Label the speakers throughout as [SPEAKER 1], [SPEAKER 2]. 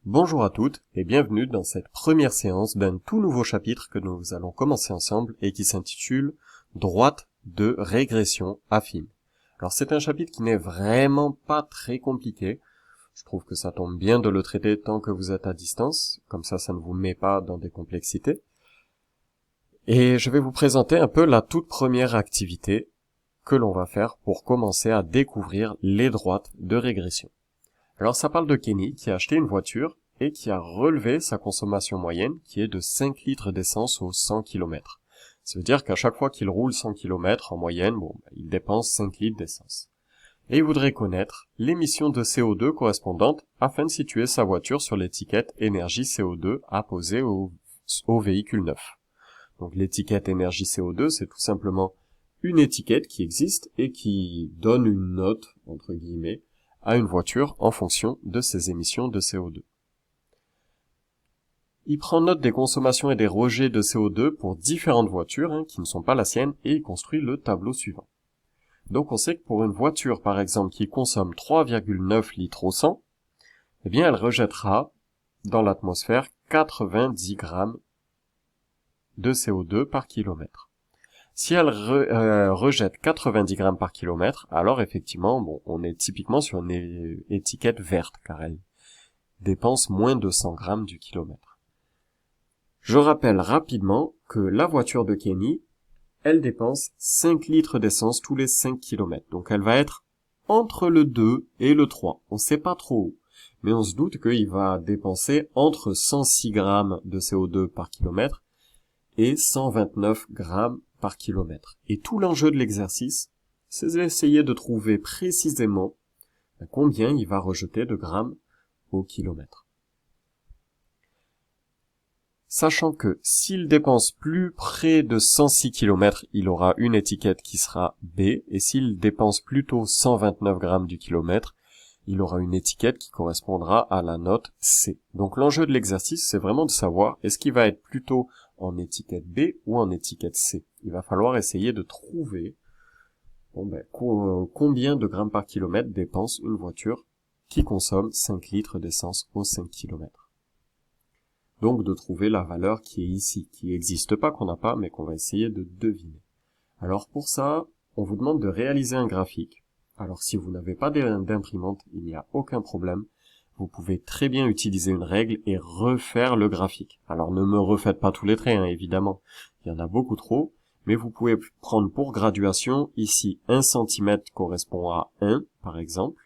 [SPEAKER 1] Bonjour à toutes et bienvenue dans cette première séance d'un tout nouveau chapitre que nous allons commencer ensemble et qui s'intitule « Droite de régression affine ». Alors c'est un chapitre qui n'est vraiment pas très compliqué. Je trouve que ça tombe bien de le traiter tant que vous êtes à distance, comme ça ne vous met pas dans des complexités. Et je vais vous présenter un peu la toute première activité que l'on va faire pour commencer à découvrir les droites de régression. Alors ça parle de Kenny qui a acheté une voiture et qui a relevé sa consommation moyenne qui est de 5 litres d'essence aux 100 km. Ça veut dire qu'à chaque fois qu'il roule 100 km en moyenne, il dépense 5 litres d'essence. Et il voudrait connaître l'émission de CO2 correspondante afin de situer sa voiture sur l'étiquette énergie CO2 apposée au véhicule neuf. Donc l'étiquette énergie CO2, c'est tout simplement une étiquette qui existe et qui donne une note, entre guillemets, à une voiture en fonction de ses émissions de CO2. Il prend note des consommations et des rejets de CO2 pour différentes voitures qui ne sont pas la sienne et il construit le tableau suivant. Donc on sait que pour une voiture par exemple qui consomme 3,9 litres au 100, eh bien elle rejettera dans l'atmosphère 90 grammes de CO2 par kilomètre. Si elle rejette 90 grammes par kilomètre, alors effectivement, on est typiquement sur une étiquette verte, car elle dépense moins de 100 grammes du kilomètre. Je rappelle rapidement que la voiture de Kenny, elle dépense 5 litres d'essence tous les 5 km. Donc elle va être entre le 2 et le 3. On ne sait pas trop où, mais on se doute qu'il va dépenser entre 106 grammes de CO2 par kilomètre et 129 grammes par kilomètre. Et tout l'enjeu de l'exercice, c'est d'essayer de trouver précisément combien il va rejeter de grammes au kilomètre. Sachant que s'il dépense plus près de 106 km, il aura une étiquette qui sera B, et s'il dépense plutôt 129 grammes du kilomètre, il aura une étiquette qui correspondra à la note C. Donc l'enjeu de l'exercice, c'est vraiment de savoir est-ce qu'il va être plutôt en étiquette B ou en étiquette C. Il va falloir essayer de trouver combien de grammes par kilomètre dépense une voiture qui consomme 5 litres d'essence aux 5 km. Donc de trouver la valeur qui est ici, qui n'existe pas, qu'on n'a pas, mais qu'on va essayer de deviner. Alors pour ça, on vous demande de réaliser un graphique. Alors si vous n'avez pas d'imprimante, il n'y a aucun problème. Vous pouvez très bien utiliser une règle et refaire le graphique. Alors ne me refaites pas tous les traits, évidemment. Il y en a beaucoup trop. Mais vous pouvez prendre pour graduation, ici 1 cm correspond à 1, par exemple.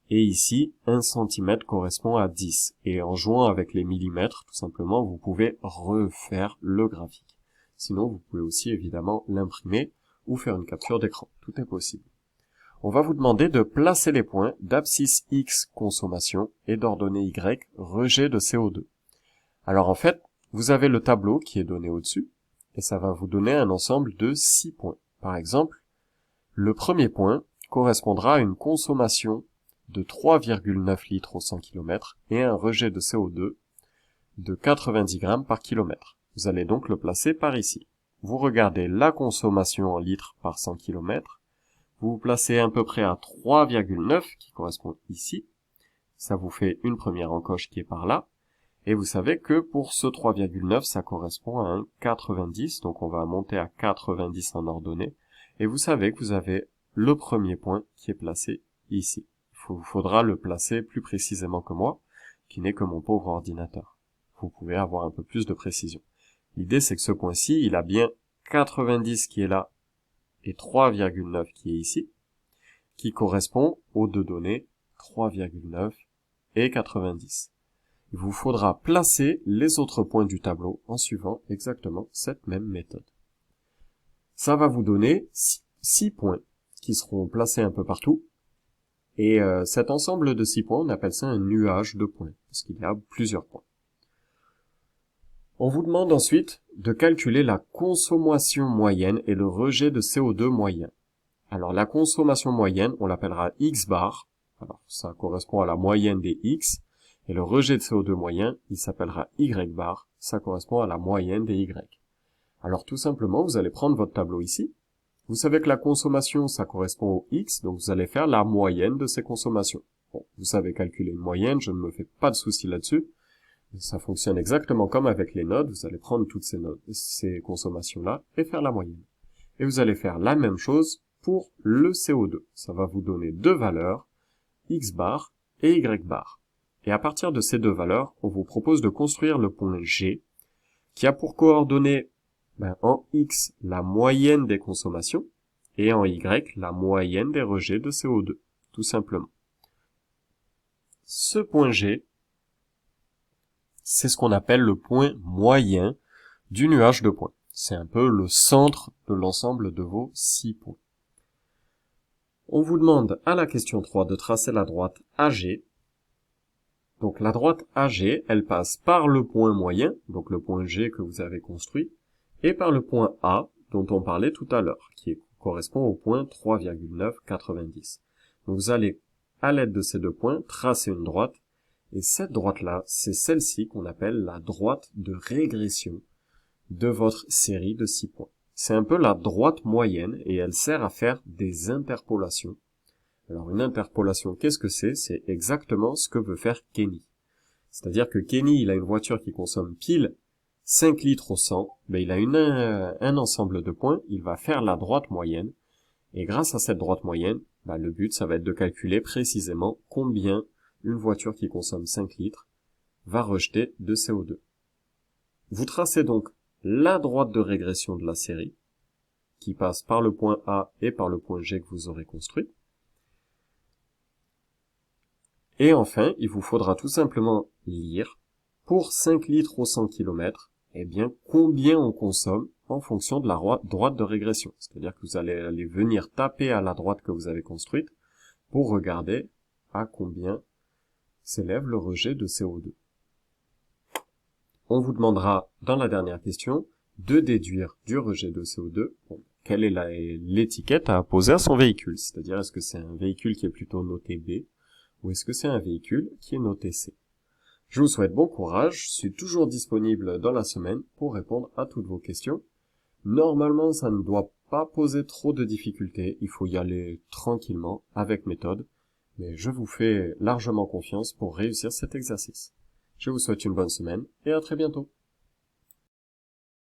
[SPEAKER 1] Et ici, 1 cm correspond à 10. Et en jouant avec les millimètres, tout simplement, vous pouvez refaire le graphique. Sinon, vous pouvez aussi évidemment l'imprimer ou faire une capture d'écran. Tout est possible. On va vous demander de placer les points d'abscisse X consommation et d'ordonnée Y rejet de CO2. Alors en fait, vous avez le tableau qui est donné au-dessus et ça va vous donner un ensemble de 6 points. Par exemple, le premier point correspondra à une consommation de 3,9 litres au 100 km et un rejet de CO2 de 90 grammes par kilomètre. Vous allez donc le placer par ici. Vous regardez la consommation en litres par 100 km. Vous vous placez à peu près à 3,9 qui correspond ici. Ça vous fait une première encoche qui est par là. Et vous savez que pour ce 3,9, ça correspond à un 90. Donc on va monter à 90 en ordonnée. Et vous savez que vous avez le premier point qui est placé ici. Il faudra le placer plus précisément que moi, qui n'est que mon pauvre ordinateur. Vous pouvez avoir un peu plus de précision. L'idée, c'est que ce point-ci, il a bien 90 qui est là et 3,9 qui est ici, qui correspond aux deux données 3,9 et 90. Il vous faudra placer les autres points du tableau en suivant exactement cette même méthode. Ça va vous donner 6 points qui seront placés un peu partout. Et cet ensemble de 6 points, on appelle ça un nuage de points, parce qu'il y a plusieurs points. On vous demande ensuite de calculer la consommation moyenne et le rejet de CO2 moyen. Alors la consommation moyenne, on l'appellera X bar, alors ça correspond à la moyenne des X, et le rejet de CO2 moyen, il s'appellera Y bar, ça correspond à la moyenne des Y. Alors tout simplement, vous allez prendre votre tableau ici. Vous savez que la consommation, ça correspond au X, donc vous allez faire la moyenne de ces consommations. Bon, vous savez calculer une moyenne, je ne me fais pas de soucis là-dessus. Ça fonctionne exactement comme avec les nodes, vous allez prendre toutes ces consommations-là et faire la moyenne. Et vous allez faire la même chose pour le CO2. Ça va vous donner deux valeurs, X bar et Y bar. Et à partir de ces deux valeurs, on vous propose de construire le point G, qui a pour coordonnées en X la moyenne des consommations, et en Y la moyenne des rejets de CO2, tout simplement. Ce point G, c'est ce qu'on appelle le point moyen du nuage de points. C'est un peu le centre de l'ensemble de vos 6 points. On vous demande à la question 3 de tracer la droite AG. Donc la droite AG, elle passe par le point moyen, donc le point G que vous avez construit, et par le point A dont on parlait tout à l'heure, qui correspond au point 3,990. Donc vous allez, à l'aide de ces deux points, tracer une droite. Et cette droite-là, c'est celle-ci qu'on appelle la droite de régression de votre série de 6 points. C'est un peu la droite moyenne et elle sert à faire des interpolations. Alors une interpolation, qu'est-ce que c'est? C'est exactement ce que veut faire Kenny. C'est-à-dire que Kenny, il a une voiture qui consomme pile 5 litres au 100, il a un ensemble de points, il va faire la droite moyenne. Et grâce à cette droite moyenne, le but, ça va être de calculer précisément combien une voiture qui consomme 5 litres va rejeter de CO2. Vous tracez donc la droite de régression de la série, qui passe par le point A et par le point G que vous aurez construit. Et enfin, il vous faudra tout simplement lire, pour 5 litres au 100 km, combien on consomme en fonction de la droite de régression. C'est-à-dire que vous allez aller venir taper à la droite que vous avez construite pour regarder à combien s'élève le rejet de CO2. On vous demandera, dans la dernière question, de déduire du rejet de CO2, quelle est l'étiquette à apposer à son véhicule. C'est-à-dire, est-ce que c'est un véhicule qui est plutôt noté B, ou est-ce que c'est un véhicule qui est noté C. Je vous souhaite bon courage, je suis toujours disponible dans la semaine pour répondre à toutes vos questions. Normalement, ça ne doit pas poser trop de difficultés, il faut y aller tranquillement, avec méthode. Mais je vous fais largement confiance pour réussir cet exercice. Je vous souhaite une bonne semaine et à très bientôt.